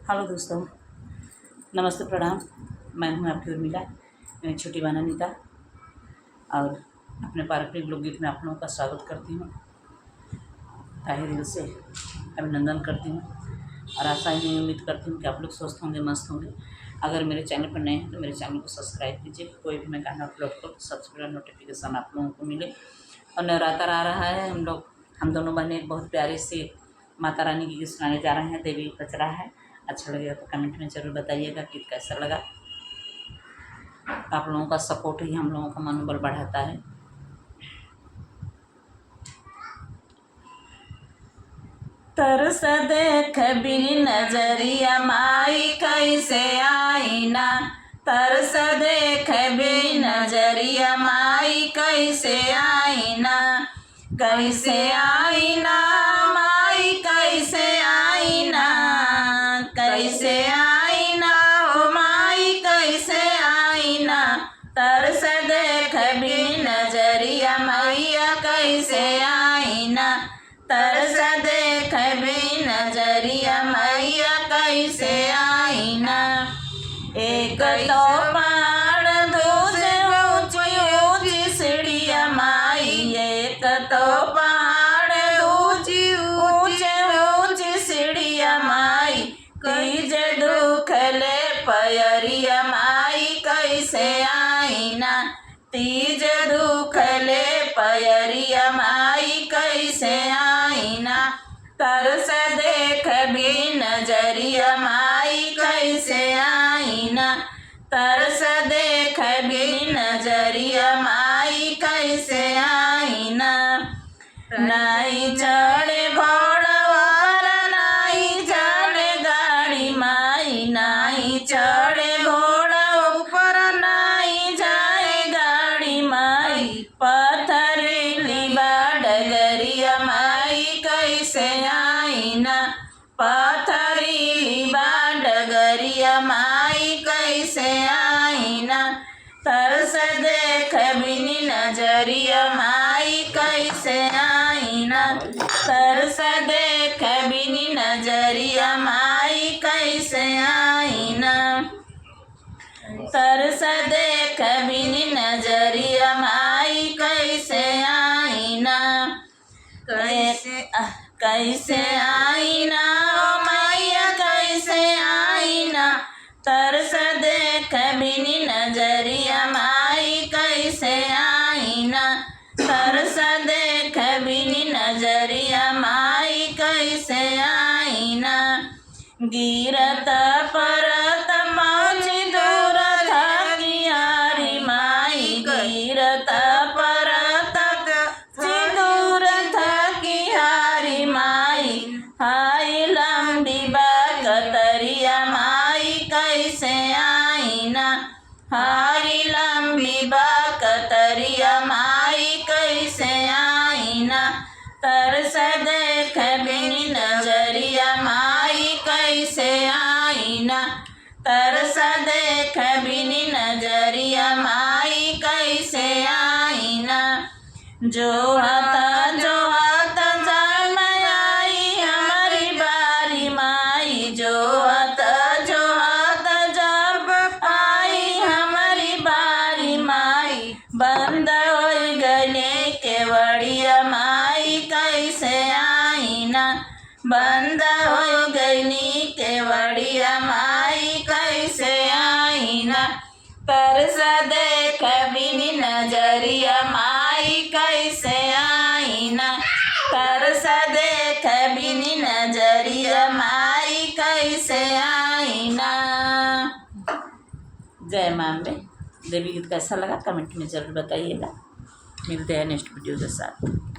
Hello दोस्तों, नमस्ते, प्रणाम। मैं हूं आपकी उर्मिला, छोटी बहन अनीता, और अपने पारंपरिक लोकगीत में आप लोगों का स्वागत करती हूं। तहे दिल से अभिनंदन करती हूं और आशा ही उम्मीद करती हूं कि आप लोग स्वस्थ होंगे, मस्त होंगे। अगर मेरे चैनल पर नए हैं तो मेरे चैनल को सब्सक्राइब कीजिए। कोई भी मैं गाना अपलोड करूँ सबसे पहले नोटिफिकेशन आप लोगों को मिले। और नवरात्र आ रहा है, हम दोनों बहनें बहुत प्यारे से माता रानी की गीत सुनाने जा रहे हैं। देवी पचरा है। अच्छा लगेगा तो कमेंट में ज़रूर बताइएगा गीत कैसा लगा। आप लोगों का सपोर्ट ही हम लोगों का मनोबल बढ़ाता है। तरस देख बिन नजरिया माई कैसे आईना, तरस देख बिन नजरिया माई कैसे आईना, कैसे आईना माई कैसे आईना, कैसे आईना हो माई कैसे आईना, तरस देख बिन नजरिया मैया कैसे आईना, तरस देख बिन नजरिया मैया कैसे आईना। एक तो पहाड़ दूसरे ऊंची ऊंची सीढ़िया माई, एक तो पहाड़ ऊंची ऊंची सीढ़िया माई, तीज दुख ले पयरिया माई कैसे आईना, तीज दुख ले पयरिया माई कैसे आईना, तरस देख बिन नजरिया माई कैसे आईना, तरस देख बिन नजरिया माई कैसे आईना। नाई चढ़े घोड़वार नाई चढ़े गाड़ी माई, नाई चढ़े घोड़ा ऊपर नाई जाए गाड़ी माई, पथरीली डगरिया माई कैसे आईना, पथरीली डगरिया माई कैसे आईना, तरस देख बिन नजरिया माई कैसे आईना, तरस देख बिन नजरिया माई कैसे आईना, तरस देख बिन नजरिया माई कैसे आईना, कैसे आईना ओ मैया कैसे आईना, तरस देख बिन नजरिया माई कैसे आईना, तरस देख बिन नजरिया माई कैसे आईना। गिरत परत मौजी दूर थकियारी माई, गिरत परत दूर थकियारी माई, हाय लंबी कतरिया माई कैसे आईना, हाय लंबी कतरिया माई कैसे आईना, तरस देख बिन नजरिया माई कैसे आईना, तरस देख बिन नजरिया माई कैसे आईना। जो हाथ जब आई हमारी बारी माई, जो हाथ जब आई हमारी बारी माई, बंद हो गले केवड़िया माई कैसे आईना, बंद हो गली केवड़िया माई कैसे आईना, तरस देख बिन नजरिया माई कैसे आईना, तरस देख बिन नजरिया माई कैसे आईना। जय मां अम्बे। देवी गीत कैसा लगा कमेंट में ज़रूर बताइएगा। मिलते हैं नेक्स्ट वीडियो के साथ।